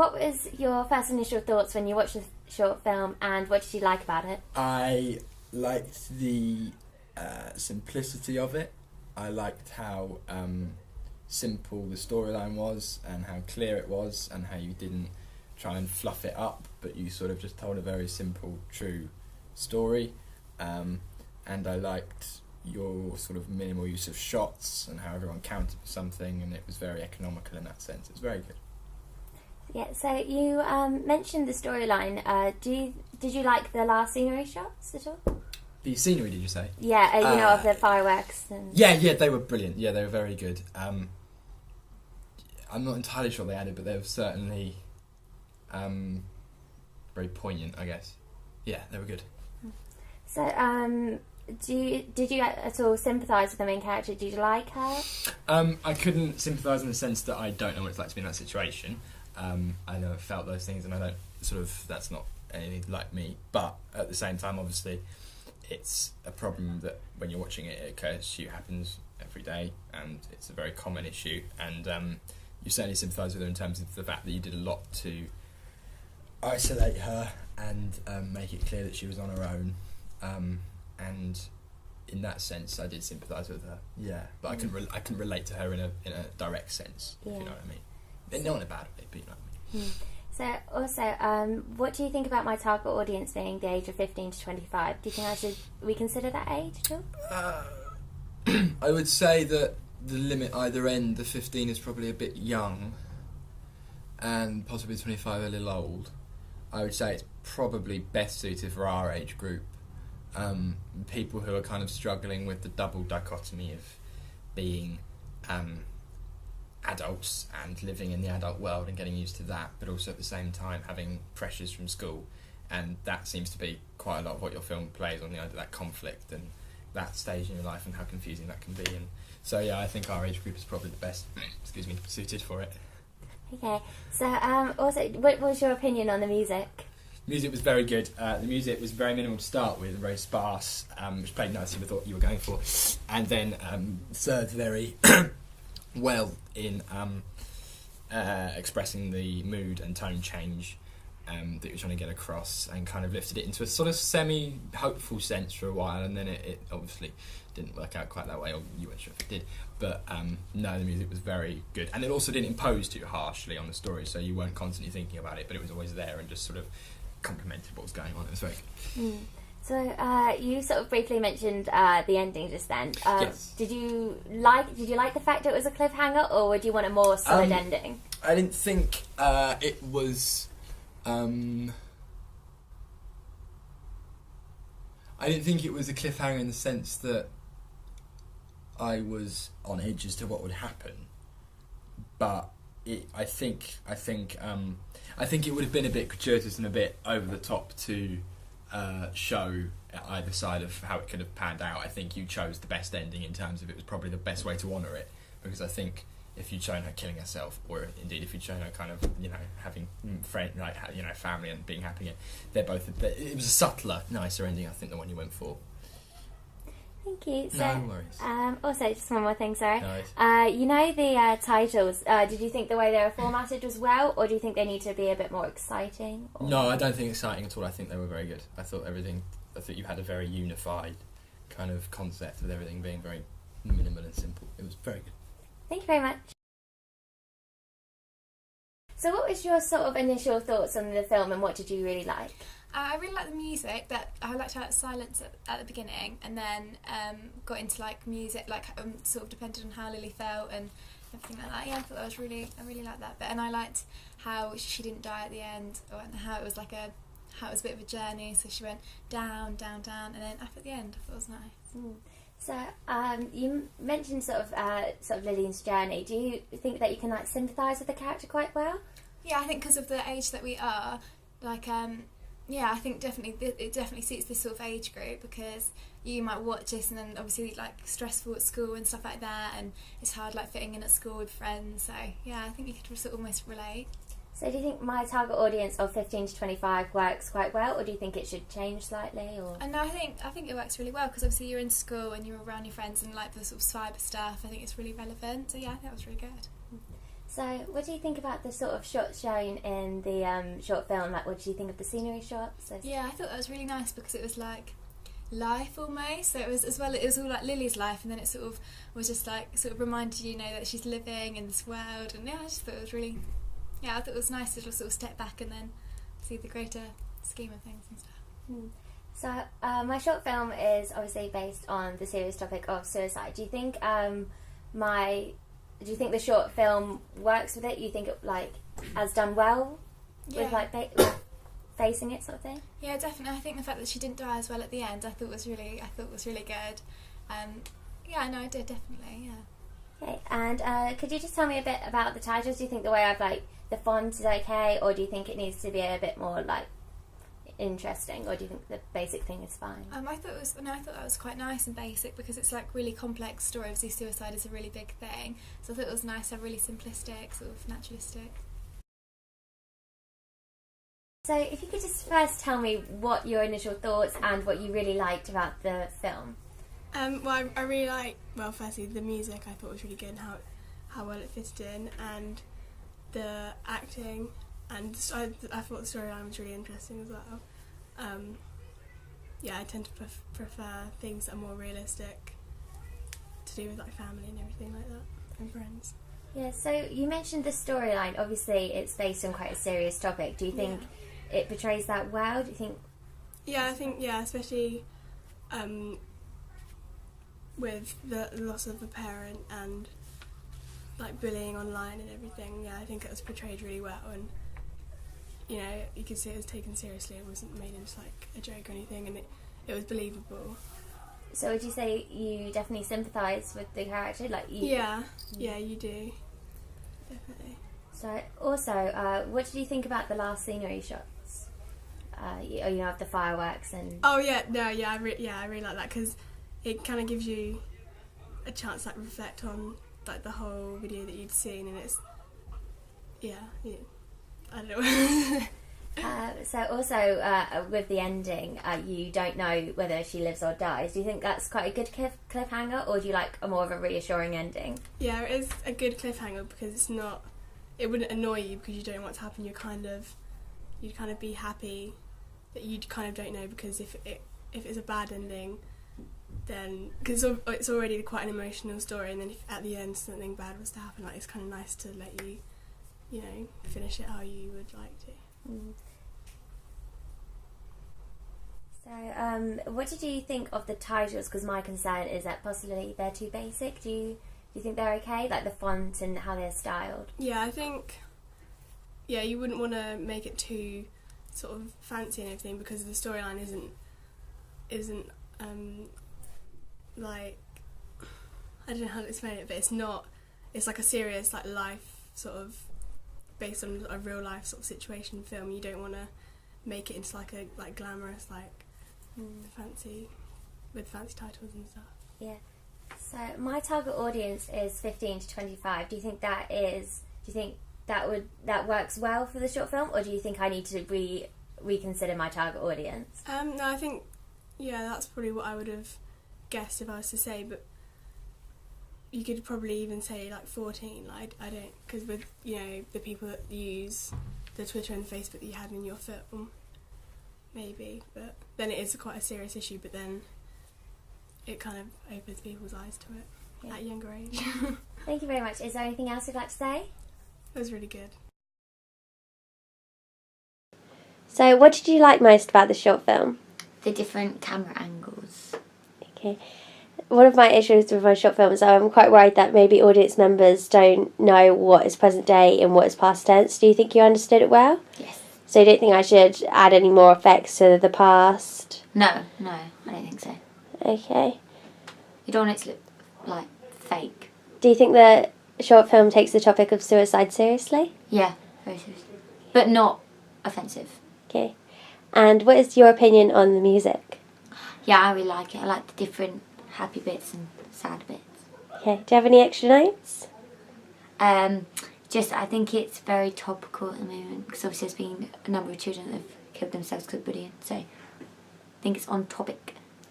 what was your first initial thoughts when you watched the short film, and what did you like about it? I liked the simplicity of it. I liked how simple the storyline was, and how clear it was, and how you didn't try and fluff it up, but you sort of just told a very simple, true story. And I liked your sort of minimal use of shots and how everyone counted for something, and it was very economical in that sense. It was very good. Yeah, so you mentioned the storyline. Did you like the last scenery shots at all? The scenery, did you say? Yeah, you know, of the fireworks. And... Yeah, they were brilliant. Yeah, they were very good. I'm not entirely sure what they added, but they were certainly very poignant, I guess. Yeah, they were good. So, did you at all sympathise with the main character? Did you like her? I couldn't sympathise in the sense that I don't know what it's like to be in that situation. I never felt those things, and I don't that's not anything like me. But at the same time, obviously, it's a problem that when you're watching it, it occurs to you, happens every day, and it's a very common issue. And you certainly sympathise with her in terms of the fact that you did a lot to isolate her and make it clear that she was on her own. And in that sense, I did sympathise with her. Yeah, but I couldn't relate to her in a direct sense. If you know what I mean. Not in a bad way, but you know what I mean. So, also, what do you think about my target audience being the age of 15 to 25? Do you think I should reconsider that age at all? I would say that the limit either end, the 15 is probably a bit young, and possibly 25 a little old. I would say it's probably best suited for our age group. People who are kind of struggling with the double dichotomy of being adults and living in the adult world and getting used to that, but also at the same time having pressures from school, and that seems to be quite a lot of what your film plays on, that conflict and that stage in your life and how confusing that can be. And so yeah, I think our age group is probably the best suited for it. Okay, so also, what was your opinion on the music? Music was very good. The music was very minimal to start with, very sparse, which played nicely with what you were going for, and then served very well in expressing the mood and tone change that you were trying to get across, and kind of lifted it into a sort of semi-hopeful sense for a while, and then it obviously didn't work out quite that way, or you weren't sure if it did. But no, the music was very good, and it also didn't impose too harshly on the story, so you weren't constantly thinking about it, but it was always there and just sort of complemented what was going on. It was very good. So you sort of briefly mentioned the ending just then. Yes. Did you like the fact it was a cliffhanger, or would you want a more solid ending? I didn't think it was. I didn't think it was a cliffhanger in the sense that I was on edge as to what would happen, but I think it would have been a bit gratuitous and a bit over the top to show either side of how it could have panned out. I think you chose the best ending in terms of it was probably the best way to honour it, because I think if you'd shown her killing herself, or indeed if you'd shown her kind of having family and being happy, it was a subtler, nicer ending. I think the one you went for. Thank you. So, no worries. Also, just one more thing, sorry. No the titles, did you think the way they were formatted was well, or do you think they need to be a bit more exciting? Or... No, I don't think exciting at all. I think they were very good. I thought you had a very unified kind of concept with everything being very minimal and simple. It was very good. Thank you very much. So what was your sort of initial thoughts on the film, and what did you really like? I really liked the music, but I liked how it was silence at the beginning, and then got into music, sort of depended on how Lily felt and everything like that. Yeah, I thought I really liked that bit, and I liked how she didn't die at the end, and how it was how it was a bit of a journey. So she went down, down, down, and then up at the end. I thought it was nice. So you mentioned sort of Lillian's journey. Do you think that you can sympathise with the character quite well? Yeah, I think because of the age that we are, I think it definitely suits this sort of age group, because you might watch this and then obviously stressful at school and stuff like that, and it's hard fitting in at school with friends. So yeah, I think you could sort of almost relate. So do you think my target audience of 15 to 25 works quite well, or do you think it should change slightly? Or no, I think it works really well, because obviously you're in school and you're around your friends and the sort of cyber stuff. I think it's really relevant. So yeah, I think that was really good. So, what do you think about the sort of shots shown in the short film? Like, what do you think of the scenery shots? Yeah, I thought that was really nice because it was like life almost. So it was it was all like Lily's life, and then it sort of was just like sort of reminded you know that she's living in this world. And yeah, I just thought it was really, I thought it was nice to just sort of step back and then see the greater scheme of things and stuff. So, my short film is obviously based on the serious topic of suicide. Do you think do you think the short film works with it? You think it has done well with with facing it, sort of thing? Yeah, definitely. I think the fact that she didn't die as well at the end, I thought was really good. Yeah, no, I did definitely. Yeah. Okay, and could you just tell me a bit about the titles? Do you think the way I've the font is okay, or do you think it needs to be a bit more interesting, or do you think the basic thing is fine? I thought that was quite nice and basic because it's really complex story. Obviously, suicide is a really big thing, so I thought it was nice to have really simplistic, sort of naturalistic. So, if you could just first tell me what your initial thoughts and what you really liked about the film. Well, I really firstly, the music I thought was really good and how well it fitted in, and the acting, and I thought the storyline was really interesting as well. I tend to prefer things that are more realistic to do with family and everything like that, and friends. Yeah, so you mentioned the storyline. Obviously, it's based on quite a serious topic. Do you think it portrays that well? Do you think? Yeah, I think especially with the loss of a parent and bullying online and everything. Yeah, I think it was portrayed really well, and you could see it was taken seriously. It wasn't made into a joke or anything, and it was believable. So would you say you definitely sympathise with the character? Yeah, you do, definitely. So also, what did you think about the last scenery shots? Of the fireworks and. Oh yeah, no, I really like that because it kind of gives you a chance to reflect on the whole video that you'd seen, and it's I don't know. So also with the ending, you don't know whether she lives or dies. Do you think that's quite a good cliffhanger, or do you like a more of a reassuring ending? Yeah, it is a good cliffhanger because it wouldn't annoy you because you don't know what's happened. You'd kind of be happy that you kind of don't know, because if it's a bad ending, then because it's already quite an emotional story, and then if at the end something bad was to happen, it's kind of nice to let you finish it how you would like to. So, what did you think of the titles? Because my concern is that possibly they're too basic. Do you think they're okay? The font and how they're styled? Yeah, I think you wouldn't want to make it too sort of fancy and everything, because the storyline isn't I don't know how to explain it, but it's not. It's a serious life sort of based on a real life sort of situation film. You don't want to make it into a glamorous fancy with fancy titles and stuff. Yeah. So my target audience is 15 to 25. Do you think that works well for the short film, or do you think I need to reconsider my target audience? No, I think that's probably what I would have guessed if I was to say, but you could probably even say 14. I don't, because with the people that use the Twitter and the Facebook that you had in your film, maybe, but then it is quite a serious issue, but then it kind of opens people's eyes to it at a younger age. Thank you very much. Is there anything else you'd like to say? It was really good. So what did you like most about the short film? The different camera angles. Okay. One of my issues with my short films, I'm quite worried that maybe audience members don't know what is present day and what is past tense. Do you think you understood it well? Yes. So you don't think I should add any more effects to the past? No, I don't think so. Okay. You don't want it to look fake. Do you think the short film takes the topic of suicide seriously? Yeah, very seriously. But not offensive. Okay. And what is your opinion on the music? Yeah, I really like it. I like the different happy bits and sad bits. Okay. Do you have any extra notes? I think it's very topical at the moment, because obviously there's been a number of children that have killed themselves because of bullying, so I think it's on topic.